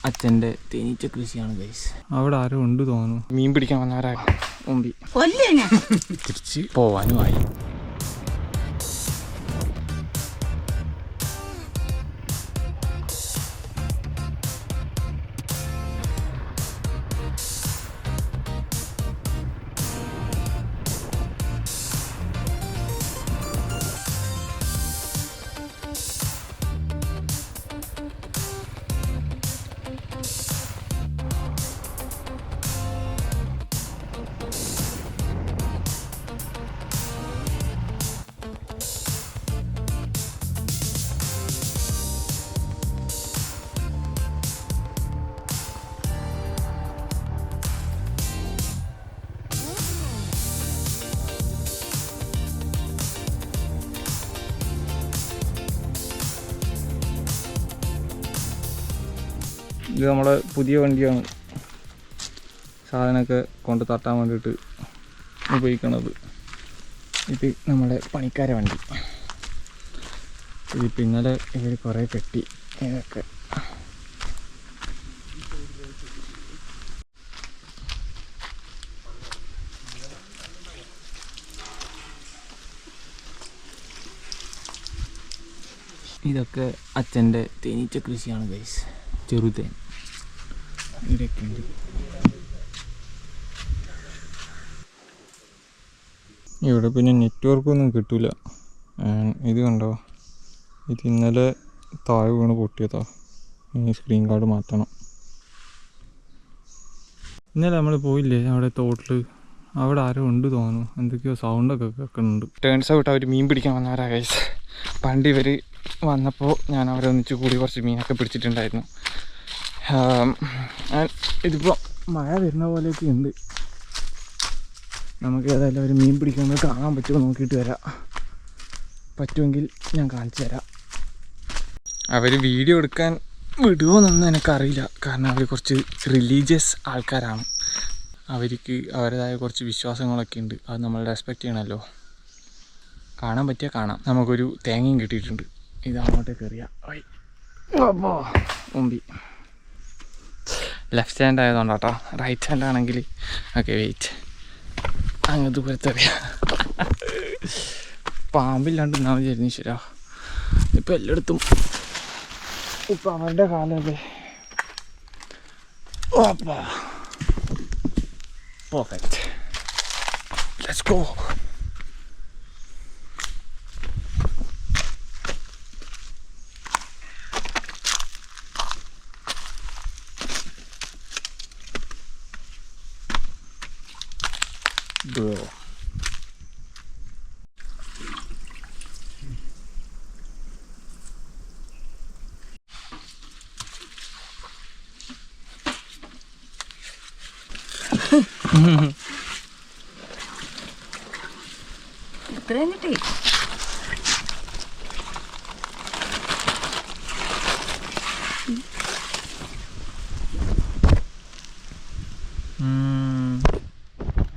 അച്ഛൻ്റെ തേനീച്ച കൃഷിയാണ് ഗൈസ്. അവിടെ ആരോ ഉണ്ട് തോന്നുന്നു. മീൻ പിടിക്കാൻ വന്നവരാ മുമ്പി തിരിച്ച് പോവാനുമായി. ഇത് നമ്മുടെ പുതിയ വണ്ടിയാണ്, സാധനമൊക്കെ കൊണ്ട് തട്ടാൻ വേണ്ടിയിട്ട് ഉപയോഗിക്കണത്. ഇത് നമ്മുടെ പണിക്കാരെ വണ്ടി. ഇതിപ്പോൾ ഇന്നലെ ഇവർ കുറേ കെട്ടി ഇതൊക്കെ. ഇതൊക്കെ അച്ഛൻ്റെ തേനീച്ച കൃഷിയാണ് ഗൈസ്. ചെറുതേൻ ഇവിടെയൊക്കെ ഉണ്ട്. ഇവിടെ പിന്നെ നെറ്റ്വർക്കൊന്നും കിട്ടില്ല. ഇത് കണ്ടോ, ഇത് ഇന്നലെ താഴെ വീണ് പൊട്ടിയതാ. ഇനി സ്ക്രീൻ ഗാർഡ് മാറ്റണം. ഇന്നലെ നമ്മൾ പോയില്ലേ അവിടെ തോട്ടിൽ, അവിടെ ആരോ ഉണ്ട് തോന്നുന്നു. എന്തൊക്കെയോ സൗണ്ടൊക്കെ കേൾക്കുന്നുണ്ട്. ടേൺസ് ഔട്ട് അവർ മീൻ പിടിക്കാൻ വന്നവരാ ഗൈസ്. പണ്ട് ഇവർ വന്നപ്പോൾ ഞാൻ അവരെ ഒന്നിച്ച് കൂടി കുറച്ച് മീനൊക്കെ പിടിച്ചിട്ടുണ്ടായിരുന്നു. ഇതിപ്പോൾ മഴ വരുന്ന പോലെയൊക്കെ ഉണ്ട്. നമുക്ക് ഏതായാലും അവർ മീൻ പിടിക്കുന്നത് കാണാൻ പറ്റുമോ നോക്കിയിട്ട് വരാം. പറ്റുമെങ്കിൽ ഞാൻ കാണിച്ചു തരാം. അവർ വീഡിയോ എടുക്കാൻ വിടുമോയെന്നൊന്നും എനിക്കറിയില്ല. കാരണം അവർ കുറച്ച് റിലീജിയസ് ആൾക്കാരാണ്. അവർക്ക് അവരുടേതായ കുറച്ച് വിശ്വാസങ്ങളൊക്കെ ഉണ്ട്. അത് നമ്മൾ റെസ്പെക്റ്റ് ചെയ്യണമല്ലോ. കാണാൻ പറ്റിയാൽ കാണാം. നമുക്കൊരു തേങ്ങയും കിട്ടിയിട്ടുണ്ട്. ഇത് അങ്ങോട്ടേക്ക് എറിയാം. അപ്പോൾ മുമ്പി ലെഫ്റ്റ് ഹാൻഡ് ആയതുകൊണ്ടാട്ടോ. റൈറ്റ് ഹാൻഡ് ആണെങ്കിൽ ഓക്കെ വെയിറ്റ്, അങ്ങ് ദൂരത്തെറിയാം. പാമ്പില്ലാണ്ട് എന്നാ വിചാരിച്ചു ശരാ. ഇപ്പം എല്ലായിടത്തും ഇപ്പം അവരുടെ കാലല്ലേ. ഓപ്പാ പെർഫെക്റ്റ്, ലെറ്റ്സ് ഗോ. Bro. ഇത്രയും കിട്ടി.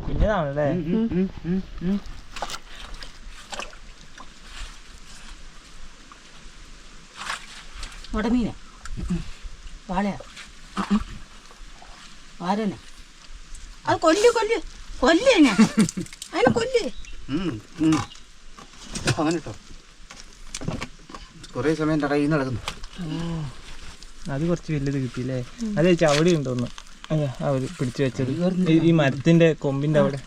കുഞ്ഞതാണല്ലേ. ഉടമീന വാളയാ ആരനെ അത് കൊല്ല് ഞാൻ അതിനെ കൊല്ല്. അവനിട്ടോ കുറേ സമയം എൻ്റെ കയ്യിൽ നിന്ന് നടക്കുന്നു. അത് കുറച്ച് വലുത് കിട്ടിയില്ലേ. അത് ചവടി ഉണ്ടോന്ന് അവർ പിടിച്ചു വെച്ചത്. ഈ മരത്തിന്റെ കൊമ്പിന്റെ അവിടെ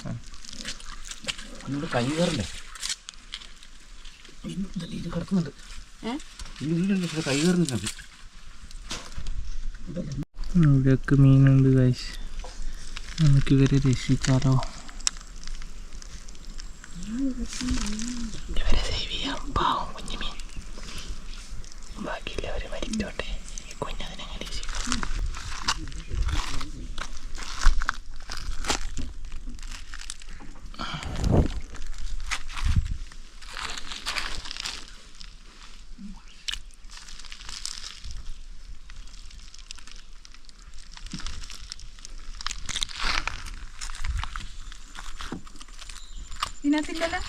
കൈ കയറില്ലേ ഇത് കിടക്കുന്നുണ്ട്. കൈ കയറുന്നുണ്ട്. ഇവിടെയൊക്കെ മീനുണ്ട് ഗൈസ്. നമുക്ക് ഇവരെ രക്ഷിച്ചാലോ. ഇവരെ സേവ് ചെയ്യാം. പാവം കുഞ്ഞു മീൻ. ബാക്കിയുള്ളവരെ മരിച്ചോട്ടെ. ഈ കുഞ്ഞതിനെ രക്ഷിക്കാം. ഇതിനകത്തില്ലല്ലോ.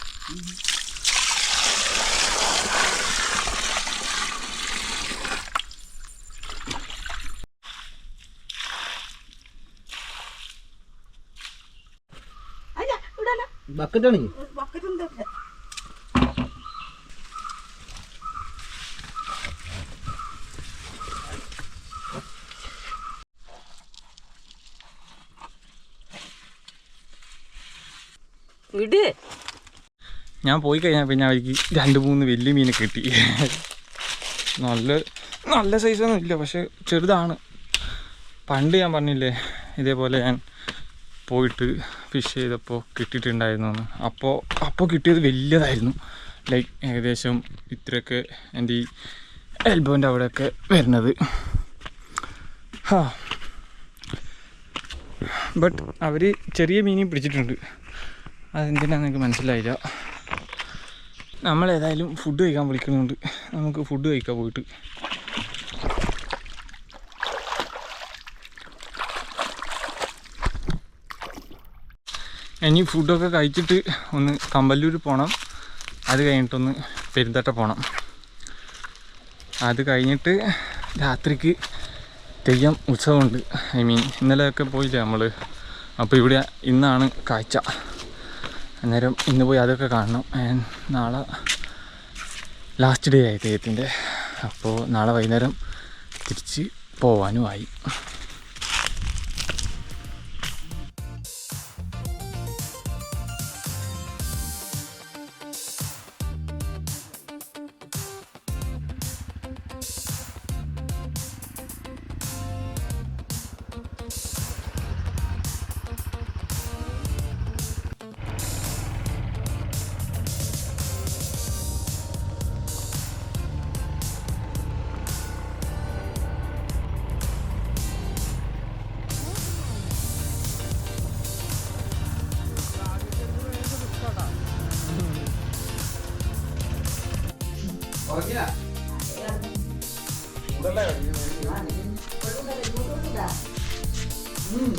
ബക്കറ്റാണ് ബക്കറ്റും തരില്ല. വിട്. ഞാൻ പോയി കഴിഞ്ഞാൽ പിന്നെ അവർക്ക് 2-3 വലിയ മീനെ കിട്ടി. നല്ല സൈസൊന്നും ഇല്ല, പക്ഷെ ചെറുതാണ്. പണ്ട് ഞാൻ പറഞ്ഞില്ലേ ഇതേപോലെ ഞാൻ പോയിട്ട് ഫിഷ് ചെയ്തപ്പോൾ കിട്ടിയിട്ടുണ്ടായിരുന്നു എന്ന്. അപ്പോൾ കിട്ടിയത് വലിയതായിരുന്നു. ലൈക്ക് ഏകദേശം ഇത്രയൊക്കെ എൻ്റെ ഈ എൽബോൻ്റെ അവിടെയൊക്കെ വരുന്നത്. ബട്ട് അവർ ചെറിയ മീനും പിടിച്ചിട്ടുണ്ട്. അതെന്തിനാന്ന് എനിക്ക് മനസ്സിലായില്ല. നമ്മളേതായാലും ഫുഡ് കഴിക്കാൻ വിളിക്കുന്നുണ്ട്. നമുക്ക് ഫുഡ് കഴിക്കാൻ പോയിട്ട്. ഇനി ഫുഡൊക്കെ കഴിച്ചിട്ട് ഒന്ന് കമ്പല്ലൂർ പോകണം. അത് കഴിഞ്ഞിട്ടൊന്ന് പെരുന്തട്ട പോകണം. അത് കഴിഞ്ഞിട്ട് രാത്രിക്ക് തെയ്യം ഉത്സവമുണ്ട്. ഐ മീൻ ഇന്നലെയൊക്കെ പോയില്ലേ നമ്മൾ. അപ്പോൾ ഇവിടെ ഇന്നാണ് കാഴ്ച. അന്നേരം ഇന്ന് പോയി അതൊക്കെ കാണണം. നാളെ ലാസ്റ്റ് ഡേ ആയി തെയ്യത്തിൻ്റെ. അപ്പോൾ നാളെ വൈകുന്നേരം തിരിച്ച് പോവാനുമായി.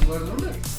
വെള്ളം